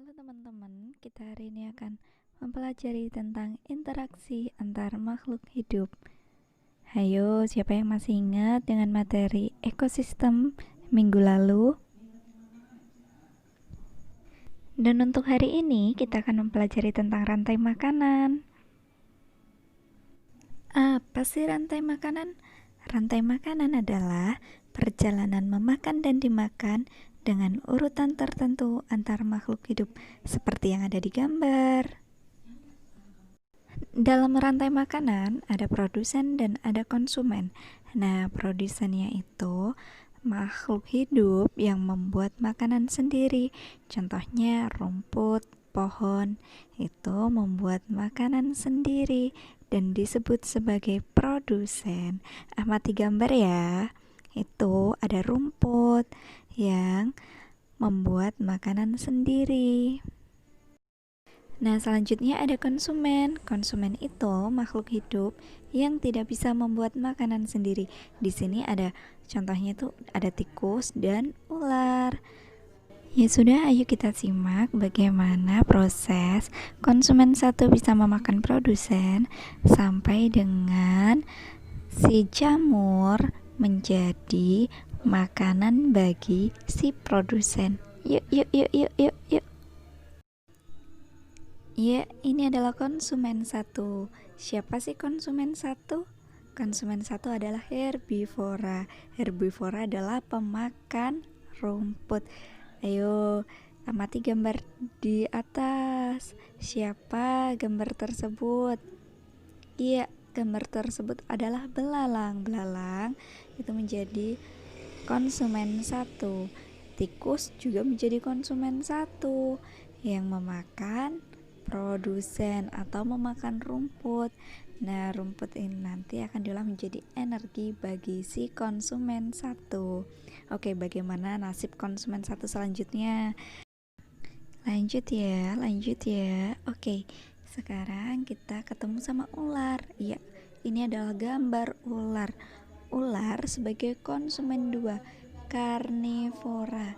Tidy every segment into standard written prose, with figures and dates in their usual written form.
Halo teman-teman, kita hari ini akan mempelajari tentang interaksi antar makhluk hidup. Hayo, siapa yang masih ingat dengan materi ekosistem minggu lalu? Dan untuk hari ini kita akan mempelajari tentang rantai makanan. Apa sih rantai makanan? Rantai makanan adalah perjalanan memakan dan dimakan dengan urutan tertentu antar makhluk hidup, seperti yang ada di gambar. Dalam rantai makanan ada produsen dan ada konsumen. Nah, produsennya itu makhluk hidup yang membuat makanan sendiri. Contohnya rumput, pohon, itu membuat makanan sendiri dan disebut sebagai produsen. Amati gambar ya. Itu ada rumput yang membuat makanan sendiri. Nah, selanjutnya ada konsumen. Konsumen itu makhluk hidup yang tidak bisa membuat makanan sendiri. Di sini ada contohnya itu ada tikus dan ular. Ya sudah, ayo kita simak bagaimana proses konsumen satu bisa memakan produsen sampai dengan si jamur menjadi makanan bagi si produsen. Yuk, yuk, yuk, yuk, yuk, yuk. Ya, ini adalah konsumen satu. Siapa sih konsumen satu? Konsumen satu adalah herbivora. Herbivora adalah pemakan rumput. Ayo, amati gambar di atas. Siapa gambar tersebut? Iya, gambar tersebut adalah belalang. Belalang itu menjadi konsumen satu. Tikus juga menjadi konsumen satu yang memakan produsen atau memakan rumput. Nah, rumput ini nanti akan diolah menjadi energi bagi si konsumen satu. Oke, bagaimana nasib konsumen satu selanjutnya? Lanjut ya. Oke, sekarang kita ketemu sama ular. Iya, ini adalah gambar ular. Ular sebagai konsumen dua, karnivora.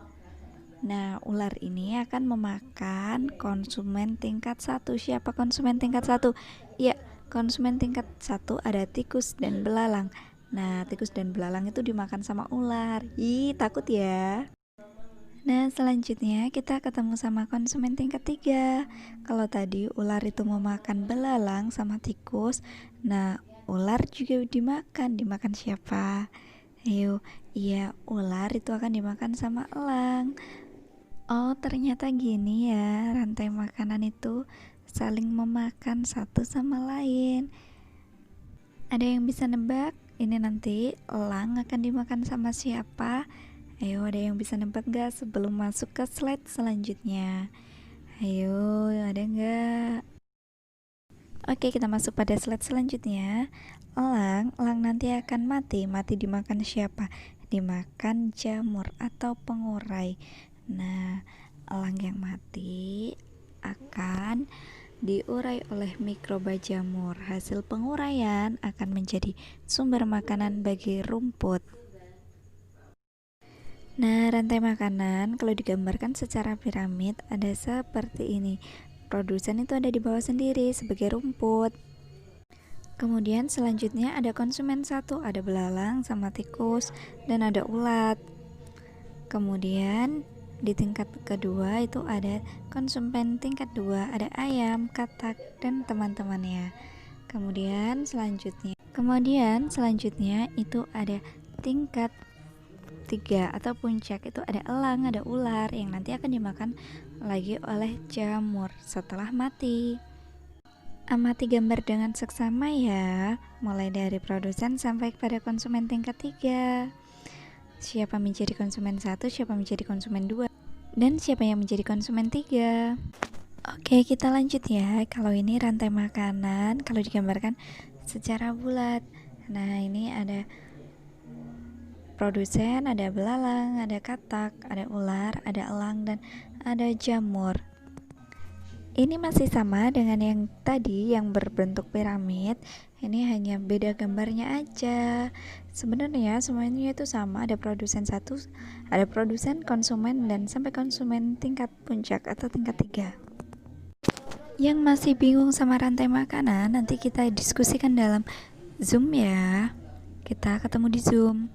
Nah, ular ini akan memakan konsumen tingkat satu. Siapa konsumen tingkat satu? Ya, konsumen tingkat satu ada tikus dan belalang. Nah, tikus dan belalang itu dimakan sama ular. Ih, takut ya. Nah, selanjutnya kita ketemu sama konsumen tingkat tiga. Kalau tadi ular itu memakan belalang sama tikus, nah ular juga dimakan siapa? Ayo, iya, ular itu akan dimakan sama elang. Oh, ternyata gini ya, rantai makanan itu saling memakan satu sama lain. Ada yang bisa nebak? Ini nanti elang akan dimakan sama siapa? Ayo, ada yang bisa nebak gak sebelum masuk ke slide selanjutnya? Ayo, ada nggak? Oke, kita masuk pada slide selanjutnya. Elang nanti akan mati. Mati dimakan siapa? Dimakan jamur atau pengurai. Nah, elang yang mati akan diurai oleh mikroba jamur. Hasil penguraian akan menjadi sumber makanan bagi rumput. Nah, rantai makanan kalau digambarkan secara piramid ada seperti ini. Produsen itu ada di bawah sendiri sebagai rumput. Kemudian selanjutnya ada konsumen satu, ada belalang sama tikus, dan ada ulat. Kemudian di tingkat kedua itu ada konsumen tingkat dua, ada ayam, katak, dan teman-temannya. Kemudian selanjutnya itu ada tingkat tiga atau puncak, itu ada elang, ada ular yang nanti akan dimakan lagi oleh jamur setelah mati. Amati gambar dengan seksama ya, mulai dari produsen sampai pada konsumen tingkat 3. Siapa menjadi konsumen 1, siapa menjadi konsumen 2, dan siapa yang menjadi konsumen 3. Oke, kita lanjut ya. Kalau ini rantai makanan, kalau digambarkan secara bulat. Nah, ini ada produsen, ada belalang, ada katak, ada ular, ada elang, dan ada jamur. Ini masih sama dengan yang tadi yang berbentuk piramid. Ini hanya beda gambarnya aja. Sebenarnya semuanya itu sama, ada produsen satu, ada produsen, konsumen, dan sampai konsumen tingkat puncak atau tingkat 3. Yang masih bingung sama rantai makanan, nanti kita diskusikan dalam Zoom ya. Kita ketemu di Zoom.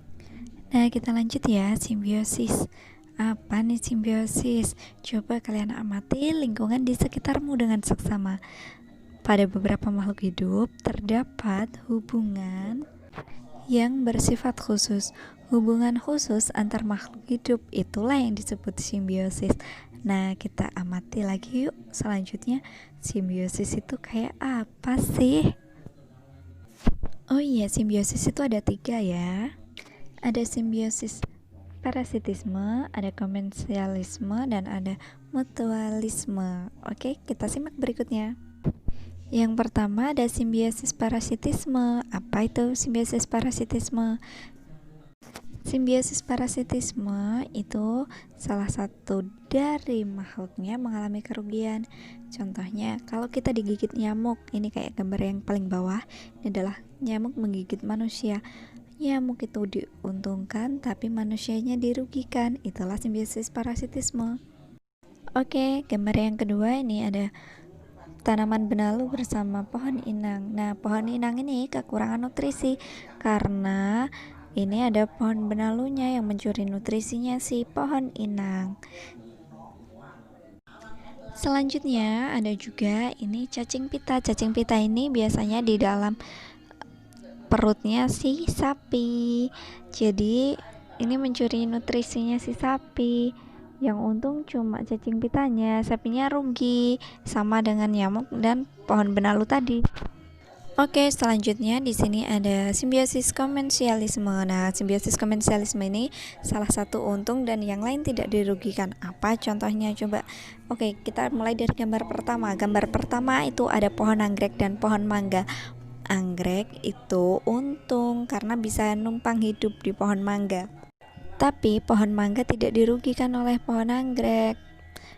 Nah, kita lanjut ya, simbiosis. Apa nih simbiosis? Coba kalian amati lingkungan di sekitarmu dengan seksama. Pada beberapa makhluk hidup terdapat hubungan yang bersifat khusus. Hubungan khusus antar makhluk hidup itulah yang disebut simbiosis. Nah, kita amati lagi yuk. Selanjutnya, simbiosis itu kayak apa sih? Oh iya, simbiosis itu ada 3 ya. Ada simbiosis parasitisme, ada komensialisme, dan ada mutualisme. Oke, kita simak berikutnya. Yang pertama ada simbiosis parasitisme. Apa itu simbiosis parasitisme? Simbiosis parasitisme itu salah satu dari makhluknya mengalami kerugian. Contohnya, kalau kita digigit nyamuk, ini kayak gambar yang paling bawah, ini adalah nyamuk menggigit manusia. Nyamuk itu diuntungkan, tapi manusianya dirugikan. Itulah simbiosis parasitisme. Oke, gambar yang kedua ini ada tanaman benalu bersama pohon inang. Nah, pohon inang ini kekurangan nutrisi karena ini ada pohon benalunya yang mencuri nutrisinya si pohon inang. Selanjutnya ada juga ini cacing pita. Cacing pita ini biasanya di dalam perutnya si sapi. Jadi ini mencuri nutrisinya si sapi. Yang untung cuma cacing pitanya, sapinya rugi, sama dengan nyamuk dan pohon benalu tadi. Oke, selanjutnya di sini ada simbiosis komensialisme. Nah, simbiosis komensialisme ini salah satu untung dan yang lain tidak dirugikan. Apa contohnya coba? Oke, kita mulai dari gambar pertama. Gambar pertama itu ada pohon anggrek dan pohon mangga. Anggrek itu untung karena bisa numpang hidup di pohon mangga. Tapi pohon mangga tidak dirugikan oleh pohon anggrek.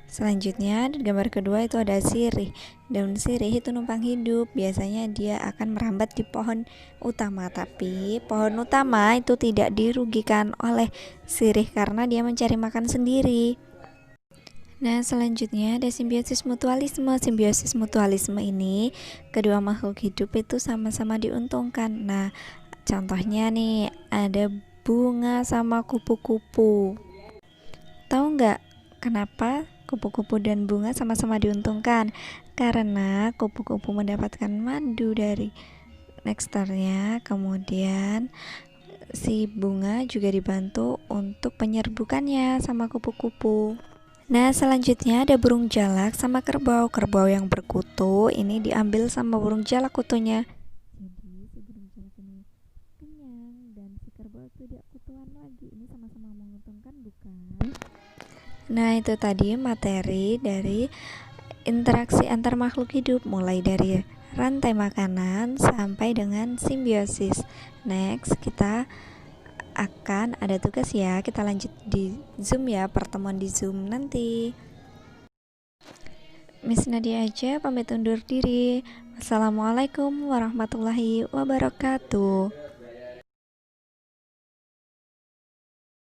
Selanjutnya gambar kedua itu ada sirih. Daun sirih itu numpang hidup. Biasanya dia akan merambat di pohon utama, tapi pohon utama itu tidak dirugikan oleh sirih karena dia mencari makan sendiri. Nah, selanjutnya ada simbiosis mutualisme. Simbiosis mutualisme ini kedua makhluk hidup itu sama-sama diuntungkan. Nah, contohnya nih ada bunga sama kupu-kupu. Tahu nggak kenapa kupu-kupu dan bunga sama-sama diuntungkan? Karena kupu-kupu mendapatkan madu dari nektarnya, kemudian si bunga juga dibantu untuk penyerbukannya sama kupu-kupu. Nah, selanjutnya ada burung jalak sama kerbau. Kerbau yang berkutu ini diambil sama burung jalak kutunya. Jadi si burung jalak ini kenyang dan si kerbau tidak kutuan lagi. Ini sama-sama menguntungkan, bukan? Nah, itu tadi materi dari interaksi antar makhluk hidup, mulai dari rantai makanan sampai dengan simbiosis. Next, kita akan ada tugas ya. Kita lanjut di Zoom ya, pertemuan di Zoom nanti. Miss Nadia aja pamit undur diri. Wassalamualaikum warahmatullahi wabarakatuh.